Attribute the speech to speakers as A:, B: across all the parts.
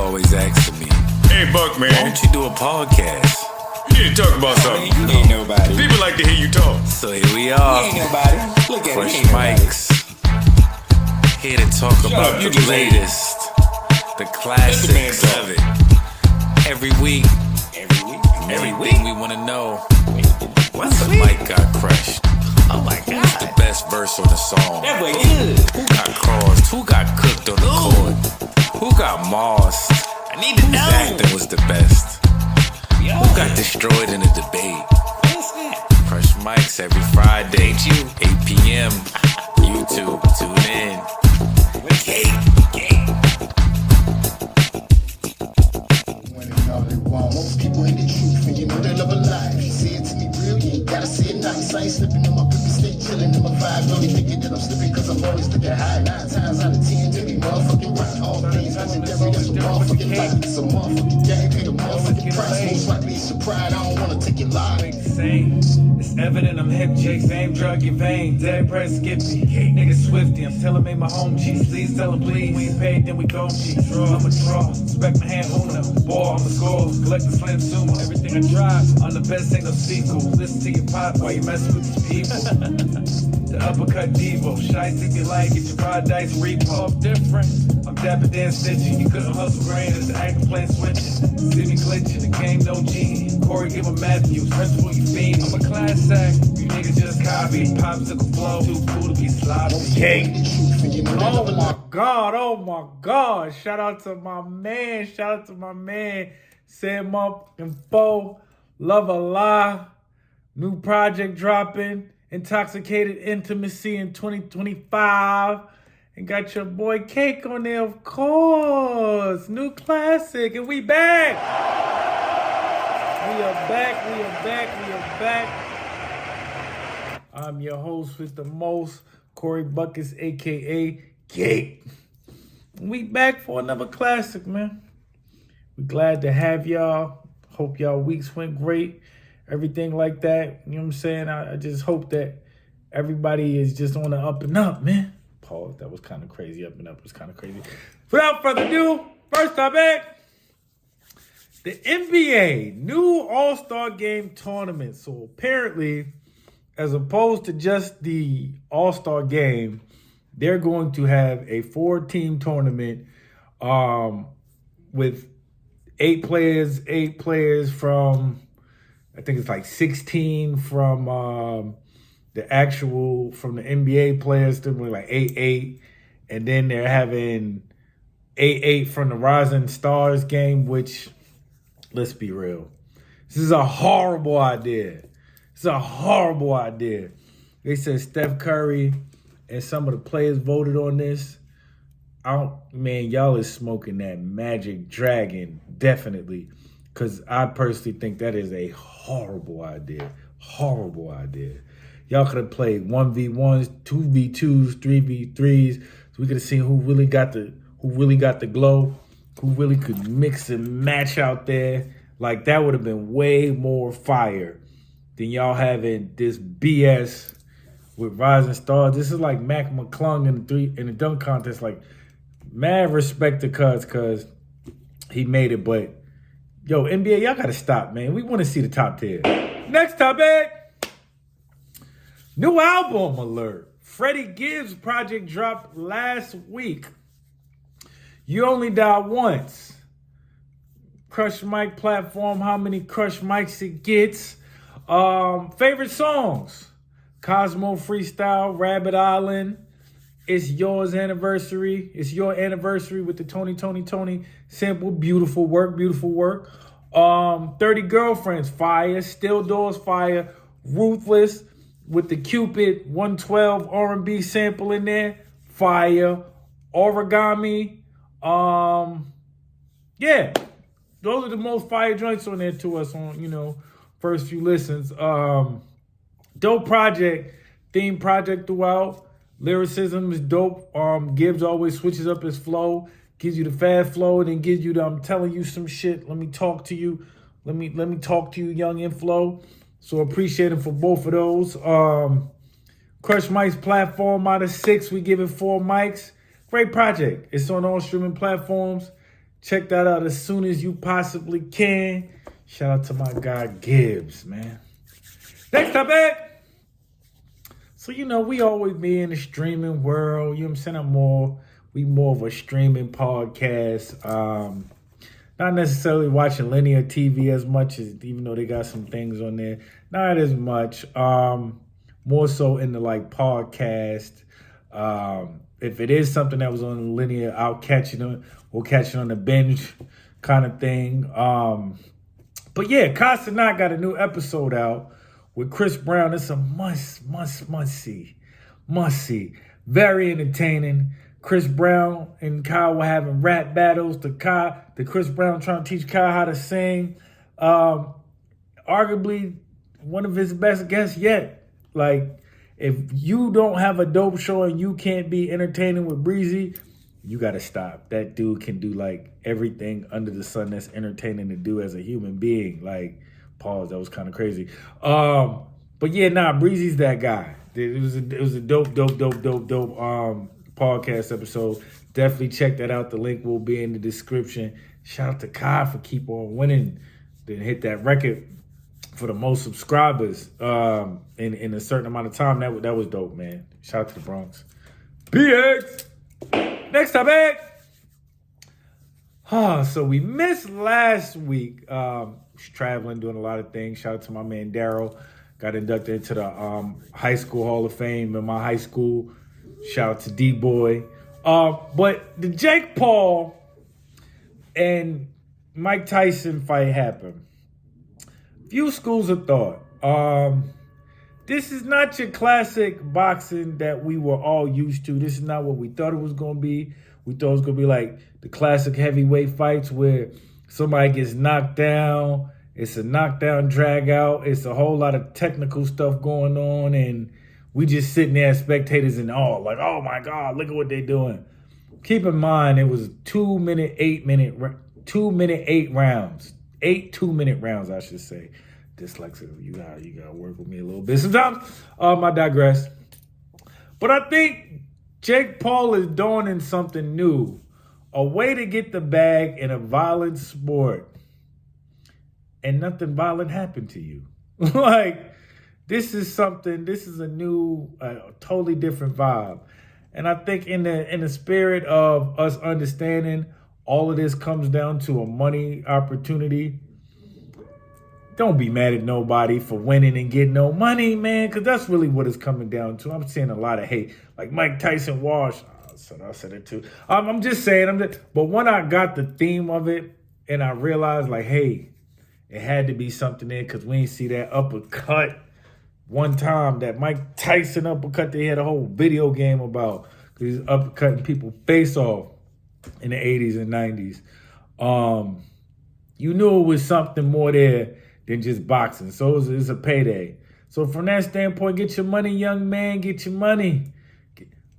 A: always asking me,
B: hey, Buck, man.
A: why don't you do a podcast?
B: You need to talk about something.
C: Man, you ain't nobody.
B: People like to hear you talk.
A: So here we are,
C: You ain't nobody. Look at
A: Fresh
C: it. He ain't nobody.
A: Mics, here to talk about
C: up, you
A: the
C: just
A: latest, the classics
C: talk.
A: of it. Every week, everything we want to know. What's the mic got crushed?
C: Oh my
A: Who's
C: God.
A: the best verse on the song?
C: That way good.
A: Who got crossed? Who got cooked on the court? Who got mossed?
C: I need to
A: Whose
C: know.
A: acting was the best?
C: Yo.
A: Who got destroyed in a debate?
C: What's that?
A: Fresh Mics every Friday, 8 p.m. YouTube, tune in.
D: When they know they want. Most people ain't the truth, and you know they love a lie. Say it to me real, you ain't gotta say it nice. I ain't slipping in my pimpin', stay chillin' in my vibe. Only thinking that I'm slipping cause I'm always looking high. 9 times out of 10, they be motherfucking right. All things legendary, that's a motherfucking life. It's a motherfucking game, pay the motherfucking price. Most likely it's your pride, I don't wanna take your life.
E: Same. It's evident I'm hip, Jake. Same drug your vein. Dead press Skippy. Nigga Swifty. I'm telling me my home cheese. Please tell him please. We ain't paid, then we go cheese. I'm a draw. Respect my hand owner. Ball, I'm a score. Collect the slam sumo. Everything I drive. I'm the best, ain't no sequel. Listen to your pop while you mess with these people. The uppercut Devo. Shites if you like. Get your paradise repo. I'm different. I'm dapper Dan stitching. You couldn't hustle grand as the act plan switching. See me glitching. The game no G. Korey give him Matthews. Principal you fiend. I'm a class act. You niggas just copy. Popsicle flow. Too cool to be sloppy.
F: Oh my God, oh my God. Shout out to my man, Sam MFN Foe, Love a Lie, new project dropping, Intoxicated Intimacy in 2025. And got your boy Cake on there, of course. New classic, and we back. We are back. I'm your host with the most, Korey Buckets, a.k.a. Cake. We back for another classic, man. We glad to have y'all. Hope y'all weeks went great. Everything like that. You know what I'm saying? I just hope that everybody is just on the up and up, man. Pause. That was kind of crazy. Up and up was kind of crazy. Without further ado, first topic. The NBA, new All-Star Game tournament. So apparently, as opposed to just the All-Star Game, they're going to have a 4-team tournament with 8 players from, I think it's like 16 from the NBA players, to like 8-8. And then they're having 8-8 from the Rising Stars game, which, let's be real, this is a horrible idea. It's a horrible idea. They said Steph Curry and some of the players voted on this. Man, y'all is smoking that Magic Dragon, definitely. Because I personally think that is a horrible idea. Horrible idea. Y'all could have played 1v1s, 2v2s, 3v3s. So we could have seen who really got the glow, who really could mix and match out there. Like, that would have been way more fire than y'all having this BS with Rising Stars. This is like Mac McClung in the dunk contest. Like, mad respect to Cuz, because he made it. But, yo, NBA, y'all got to stop, man. We want to see the top 10. Next topic. New album alert. Freddie Gibbs project dropped last week. You Only Die Once. Crush Mic platform, how many Crush Mics it gets. Favorite songs. Cosmo Freestyle, Rabbit Island. It's Yours Anniversary. It's your anniversary with the Tony sample. Beautiful work. 30 Girlfriends, fire. Still Doors, fire. Ruthless with the Cupid 112 R&B sample in there, fire. Origami, yeah. Those are the most fire joints on there to us on, first few listens. Dope project, theme project throughout. Lyricism is dope. Gibbs always switches up his flow, gives you the fast flow, and then gives you the I'm telling you some shit. Let me talk to you. Let me talk to you, young inflow. So appreciate him for both of those. Crush Mics platform out of 6, we give it 4 mics. Great project. It's on all streaming platforms. Check that out as soon as you possibly can. Shout out to my guy Gibbs, man. Next topic. So, we always be in the streaming world. You know what I'm saying? We more of a streaming podcast. Not necessarily watching linear TV as much, as even though they got some things on there. Not as much. More so in the podcast. If it is something that was on linear, we'll catch it on the binge kind of thing. But yeah, Cenat got a new episode out with Chris Brown. It's a must see. Very entertaining. Chris Brown and Kyle were having rap battles. The Chris Brown trying to teach Kyle how to sing. Arguably one of his best guests yet. If you don't have a dope show and you can't be entertaining with Breezy, you got to stop. That dude can do everything under the sun that's entertaining to do as a human being. Pause, that was kind of crazy. But yeah, Breezy's that guy. It was a dope podcast episode. Definitely check that out. The link will be in the description. Shout out to Kai for keep on winning. Then hit that record for the most subscribers in a certain amount of time. That was dope, man. Shout out to the Bronx. BX. Next topic. So we missed last week. Traveling, doing a lot of things. Shout out to my man Daryl. Got inducted into the High School Hall of Fame in my high school. Shout out to D-Boy. But the Jake Paul and Mike Tyson fight happened. Few schools of thought. This is not your classic boxing that we were all used to. This is not what we thought it was going to be. We thought it was going to be like the classic heavyweight fights where somebody gets knocked down. It's a knockdown, drag out. It's a whole lot of technical stuff going on. And we just sitting there as spectators in awe. Oh my God, look at what they're doing. Keep in mind, it was 2 minute, 8 rounds. 8 2-minute rounds, I should say. Dyslexia, you gotta work with me a little bit sometimes. I digress. But I think Jake Paul is dawning something new. A way to get the bag in a violent sport. And nothing violent happened to you. This is a new, totally different vibe. And I think in the spirit of us understanding all of this comes down to a money opportunity. Don't be mad at nobody for winning and getting no money, man, because that's really what it's coming down to. I'm seeing a lot of hate. Mike Tyson Wash. I said it too. I'm just saying. But when I got the theme of it and I realized, hey, it had to be something there because we ain't see that uppercut one time. That Mike Tyson uppercut they had a whole video game about because he's uppercutting people face off in the 80s and 90s. You knew it was something more there than just boxing. So it's a payday. So from that standpoint, get your money, young man, get your money.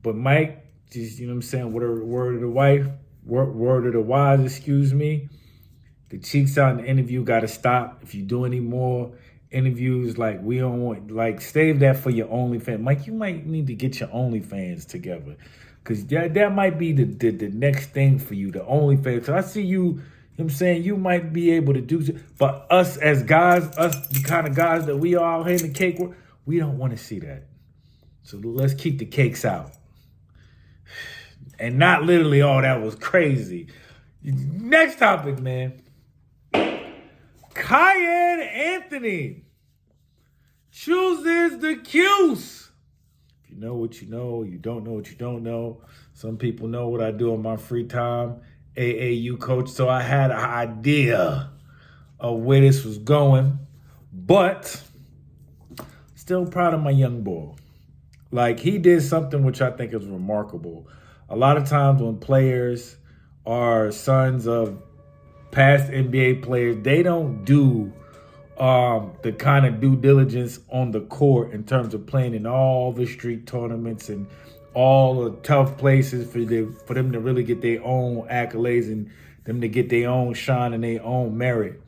F: But Mike, just, you know what I'm saying, word of the wise, excuse me. The cheeks out in the interview got to stop. If you do any more interviews, we don't want, save that for your OnlyFans. Mike, you might need to get your OnlyFans together. Because that might be the next thing for you, the OnlyFans. So I see you, you know what I'm saying, you might be able to do, but us as guys, us the kind of guys that we are out here in the cake world, we don't want to see that. So let's keep the cakes out. And not literally, that was crazy. Next topic, man. Carmelo Anthony chooses the Qs. If you know what you know, you don't know what you don't know. Some people know what I do in my free time. AAU coach, so I had an idea of where this was going, but still proud of my young boy. He did something which I think is remarkable. A lot of times when players are sons of past NBA players, they don't do the kind of due diligence on the court in terms of playing in all the street tournaments and all the tough places for them to really get their own accolades and them to get their own shine and their own merit.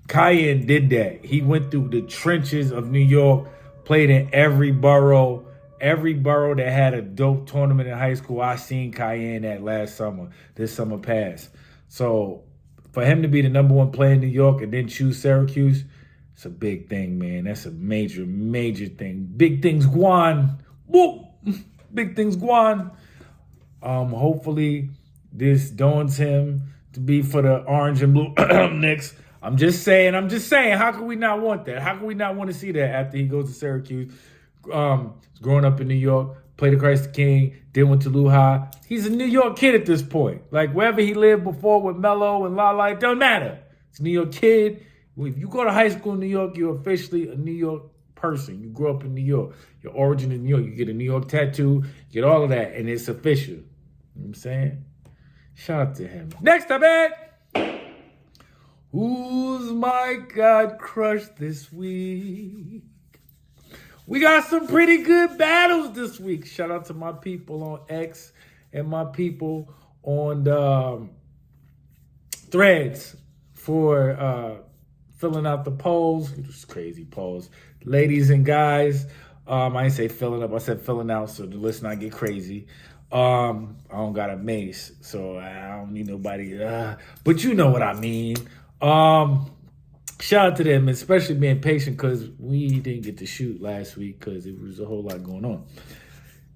F: Cayenne did that. He went through the trenches of New York, played in every borough that had a dope tournament in high school. I seen Cayenne that this summer past. So for him to be the number one player in New York and then choose Syracuse, it's a big thing, man. That's a major, major thing. Big things, Guan. Whoop! Big things, Guan. Hopefully this dawns him to be for the orange and blue Knicks. I'm just saying. How can we not want that? How can we not want to see that after he goes to Syracuse? Growing up in New York, played across the King, then went to Lehigh. He's a New York kid at this point. Like wherever he lived before with Melo and Lala, it don't matter. It's a New York kid. If you go to high school in New York, you're officially a New York person. You grew up in New York. Your origin is New York. You get a New York tattoo, get all of that, and it's official. You know what I'm saying? Shout out to him. Next up, Ed. Who's my God crush this week? We got some pretty good battles this week. Shout out to my people on X and my people on the Threads for filling out the polls. It was crazy polls. Ladies and guys, I didn't say filling up. I said filling out so the list not get crazy. I don't got a mace, so I don't need nobody. But you know what I mean. Shout out to them, especially being patient because we didn't get to shoot last week because it was a whole lot going on.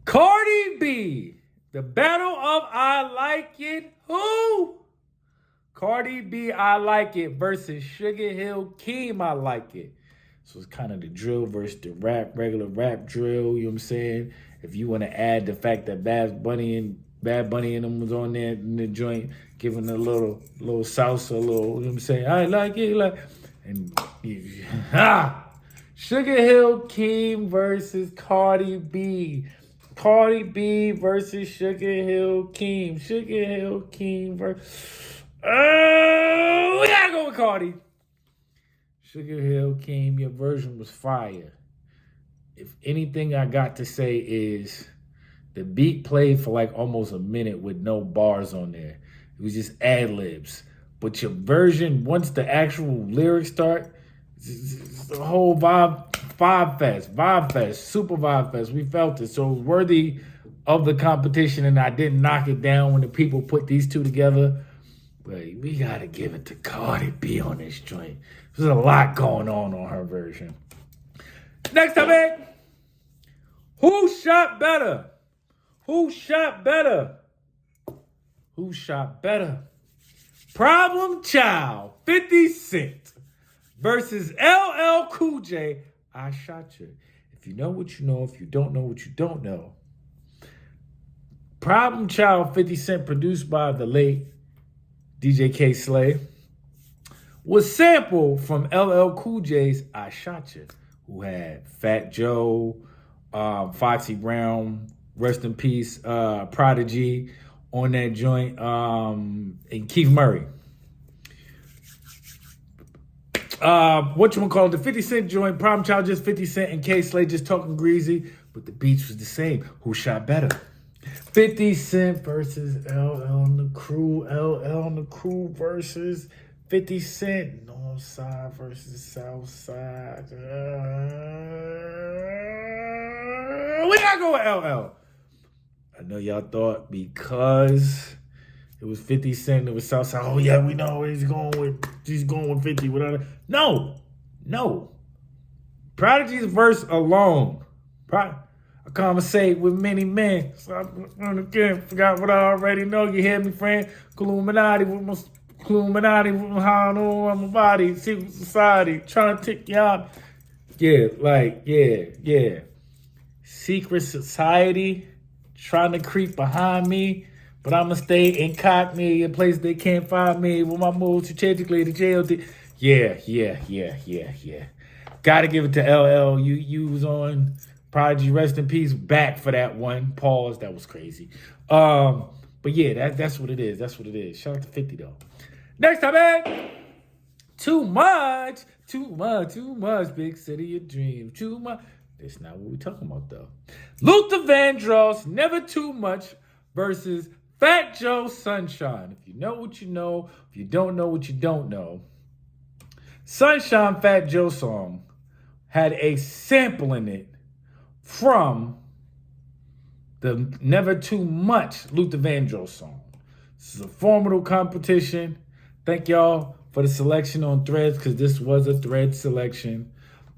F: Cardi B, the battle of I Like It. Who? Cardi B, I Like It versus Sugarhill, Keem, I Like It. So it's kind of the drill versus the regular rap drill, you know what I'm saying? If you want to add the fact that Bad Bunny and them was on there in the joint, giving a little salsa, you know what I'm saying? I like it, Sugarhill, Keem versus Cardi B. Cardi B versus Sugarhill, Keem. Sugarhill, Keem versus... we gotta go with Cardi. Sugarhill, Keem, your version was fire. If anything I got to say is the beat played for like almost a minute with no bars on there. It was just ad-libs. But your version, once the actual lyrics start, it's the whole vibe fest, super vibe fest. We felt it. So it was worthy of the competition, and I didn't knock it down when the people put these two together. But we got to give it to Cardi B on this joint. There's a lot going on her version. Next topic. Who shot better? Who shot better? Who shot better? Problem Child, 50 Cent versus LL Cool J, I Shot You. If you know what you know, if you don't know what you don't know. Problem Child, 50 Cent, produced by the late DJ K Slay, was sampled from LL Cool J's I Shot You, who had Fat Joe, Foxy Brown, rest in peace, Prodigy on that joint, and Keith Murray. The 50 Cent joint, Problem Child just 50 Cent and K Slay just talking greasy, but the beats was the same. Who shot better? 50 Cent versus LL and the Crew. LL and the Crew versus 50 Cent. North Side versus South Side. We gotta go with LL. I know y'all thought because it was 50 Cent, it was South Side. Oh yeah, we know he's going with 50 without it. No. Prodigy's verse alone. I conversate with many men. So I again forgot what I already know. You hear me, friend? Illuminati with my hand on my body. Secret society trying to take you out. Yeah. Secret society trying to creep behind me, but I'ma stay incognito in place they can't find me with my moves strategically to JLD. Yeah. Gotta give it to LL. You was on Prodigy, rest in peace, back for that one. Pause, that was crazy. But yeah, that's what it is. Shout out to 50 though. Next topic. Too much. Big city of dreams. Too much. That's not what we're talking about though. Luther Vandross, Never Too Much versus Fat Joe Sunshine. If you know what you know, if you don't know what you don't know. Sunshine Fat Joe song had a sample in it from the Never Too Much Luther Vandross song. This is a formidable competition. Thank y'all for the selection on Threads, because this was a Thread selection.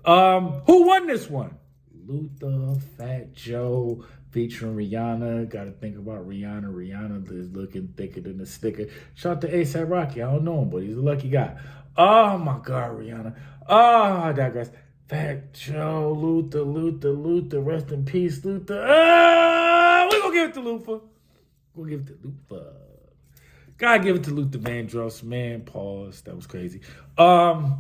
F: Who won this one? Luther, Fat Joe, featuring Rihanna. Got to think about Rihanna. Rihanna is looking thicker than a sticker. Shout out to A$AP Rocky. I don't know him, but he's a lucky guy. Oh, my God, Rihanna. Oh, I digress. Fat Joe, Luther. Rest in peace, Luther. We're going to give it to Luther. We'll give it to Luther. Gotta give it to Luther Vandross, man. Pause. That was crazy. Never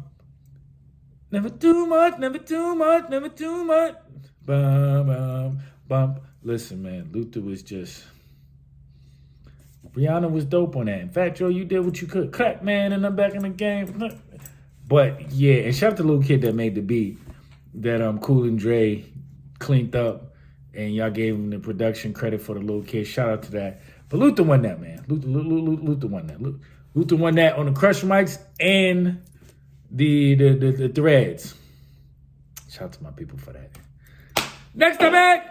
F: too much, never too much, never too much. Bum, bum. Listen, man, Luther was just... Rihanna was dope on that. And Fat Joe, you did what you could. Cut, man, and I'm back in the game. But, yeah, and shout out to the little kid that made the beat that Cool and Dre cleaned up, and y'all gave him the production credit for the little kid. Shout out to that. But Luther won that, man. Luther won that. Luther won that on the Crush mics and the Threads. Shout out to my people for that. Next up, man.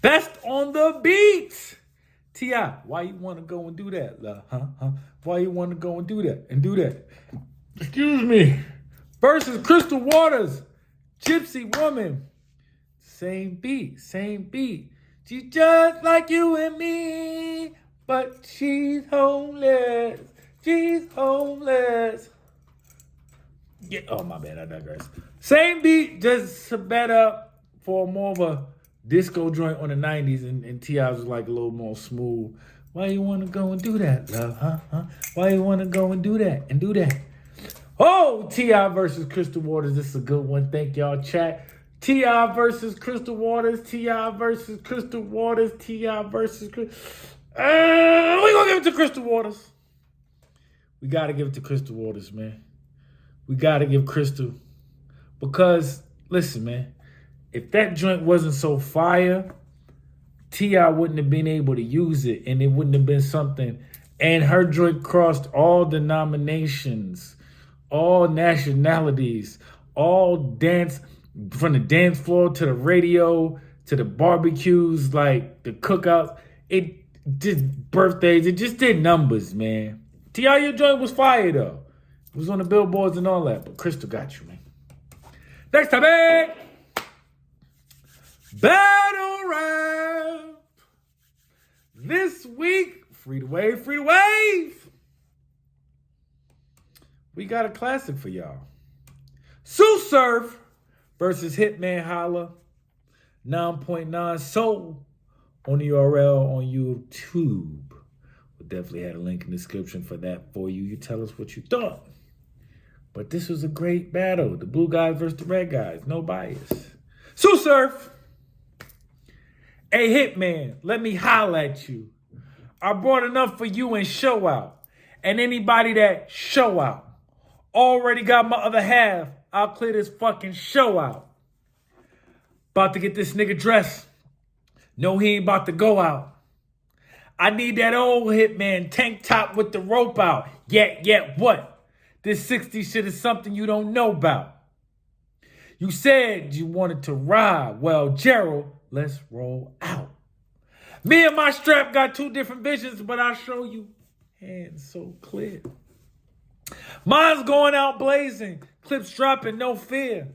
F: Best on the beats. T.I., why you want to go and do that? Why you want to go and do that? Excuse me. Versus Crystal Waters, Gypsy Woman. Same beat. She's just like you and me, but she's homeless. Yeah. Oh, my bad. I digress. Same beat, just better for more of a disco joint on the 90s, and T.I. was like a little more smooth. Why you want to go and do that, love, huh? Why you want to go and do that? Oh, T.I. versus Crystal Waters. This is a good one. Thank y'all, chat. T.I. versus Crystal Waters. We're going to give it to Crystal Waters. We got to give it to Crystal Waters, man. We got to give Crystal. Because, listen, man, if that joint wasn't so fire, T.I. wouldn't have been able to use it, and it wouldn't have been something. And her joint crossed all denominations, all nationalities, all dance, from the dance floor to the radio to the barbecues, like the cookouts. It did birthdays. It just did numbers, man. T.I., your joint was fire, though. It was on the billboards and all that, but Crystal got you, man. Next time, man. Battle Rap. This week, free to wave. We got a classic for y'all. Sue Surf versus Hitman Holla. 9.9 Soul on the URL on YouTube. We'll definitely have a link in the description for that for you. You tell us what you thought. But this was a great battle. The blue guys versus the red guys. No bias. Sue Surf. Hey, Hitman, let me holla at you. I brought enough for you and show out. And anybody that show out already got my other half. I'll clear this fucking show out. About to get this nigga dressed. No, he ain't about to go out. I need that old Hitman tank top with the rope out. Yeah, what? This 60 shit is something you don't know about. You said you wanted to ride. Well, Gerald, let's roll out. Me and my strap got two different visions, but I'll show you hands so clear. Mine's going out blazing, clips dropping, no fear.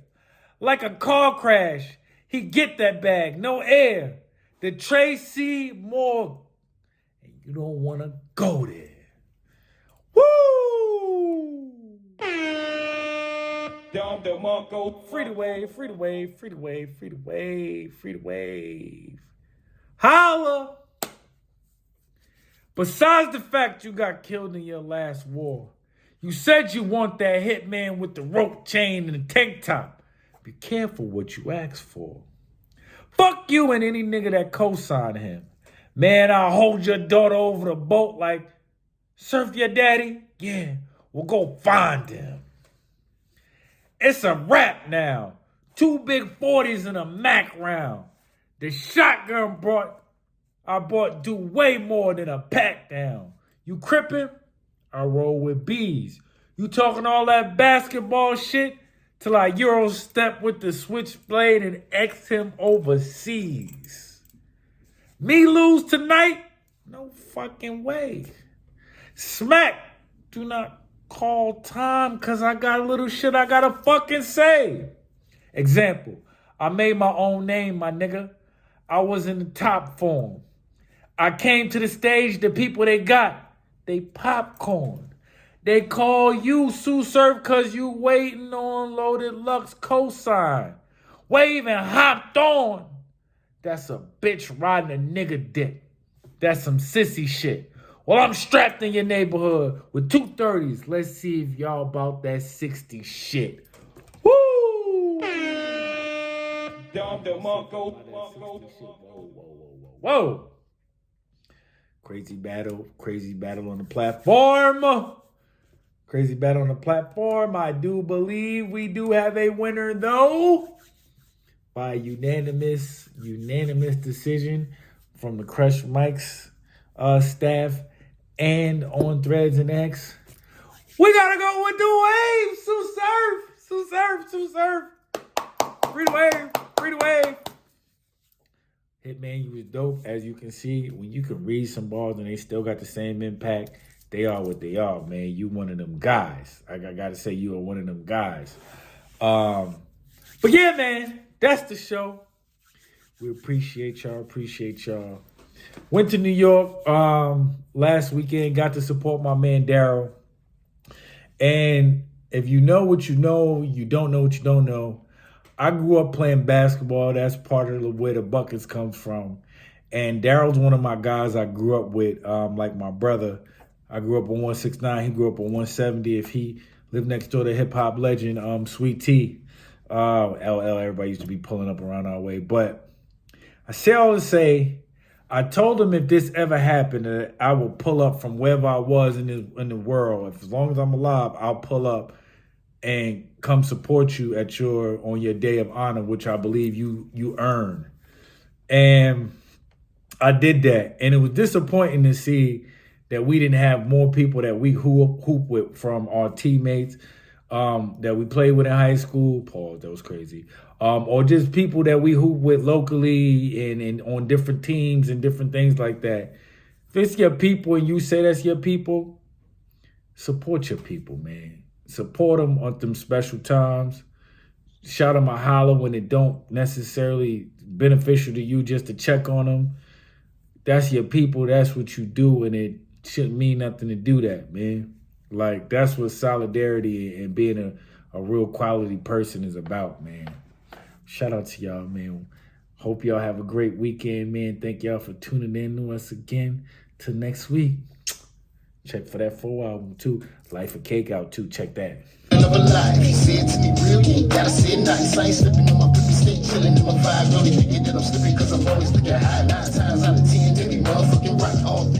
F: Like a car crash, he get that bag, no air. The Tracy Morgan, and you don't want to go there. Woo! Free to wave. Holla! Besides the fact you got killed in your last war, you said you want that Hitman with the rope chain and the tank top. Be careful what you ask for. Fuck you and any nigga that co-signed him. Man, I'll hold your daughter over the boat like, surf your daddy? Yeah, well go find him. It's a wrap now. 2 big 40s and a Mac round. The shotgun I bought do way more than a pat down. You crippin'? I roll with bees. You talking all that basketball shit till I Euro step with the switchblade and X him overseas. Me lose tonight? No fucking way. Smack, do not call time because I got a little shit I gotta fucking say. Example, I made my own name, my nigga. I was in the top form. I came to the stage, the people they got, they popcorn. They call you Sue Surf cause you waiting on Loaded Lux cosign. Waving hopped on. That's a bitch riding a nigga dick. That's some sissy shit. Well, I'm strapped in your neighborhood with 230s. Let's see if y'all about that 60 shit. Woo! Whoa. Crazy battle on the platform. Crazy battle on the platform. I do believe we do have a winner though. By unanimous decision from the Crush Mike's staff and on Threads and X. We gotta go with the wave. Sue Surf. Free the wave. Hitman, you was dope. As you can see, when you can read some balls and they still got the same impact, they are what they are, man. You one of them guys. I gotta say you are one of them guys. But yeah, man, that's the show. We appreciate y'all. Went to New York last weekend, got to support my man Daryl. And if you know what you know, you don't know what you don't know. I grew up playing basketball. That's part of where the buckets comes from. And Daryl's one of my guys I grew up with, like my brother. I grew up on 169. He grew up on 170. If he lived next door to hip-hop legend, Sweet T. LL, everybody used to be pulling up around our way. But I say all to say, I told him if this ever happened, that I will pull up from wherever I was in the world. As long as I'm alive, I'll pull up and come support you on your day of honor, which I believe you earned. And I did that. And it was disappointing to see that we didn't have more people that we hoop with from our teammates that we played with in high school. Pause, that was crazy. Or just people that we hoop with locally and on different teams and different things like that. If it's your people and you say that's your people, support your people, man. Support them on them special times. Shout them a holler when it don't necessarily beneficial to you just to check on them. That's your people. That's what you do, and it shouldn't mean nothing to do that, man. Like, that's what solidarity and being a real quality person is about, man. Shout out to y'all, man. Hope y'all have a great weekend, man. Thank y'all for tuning in to us again. Till next week. Check for that full album, too. Life of Cake out, too. Check that.
D: Say it to me real, you ain't gotta say it nice. I ain't slipping on my pippin', stay chillin' in my vibe. Really thinking that I'm slipping cause I'm always looking high. 9 times out of 10, they be motherfucking right. All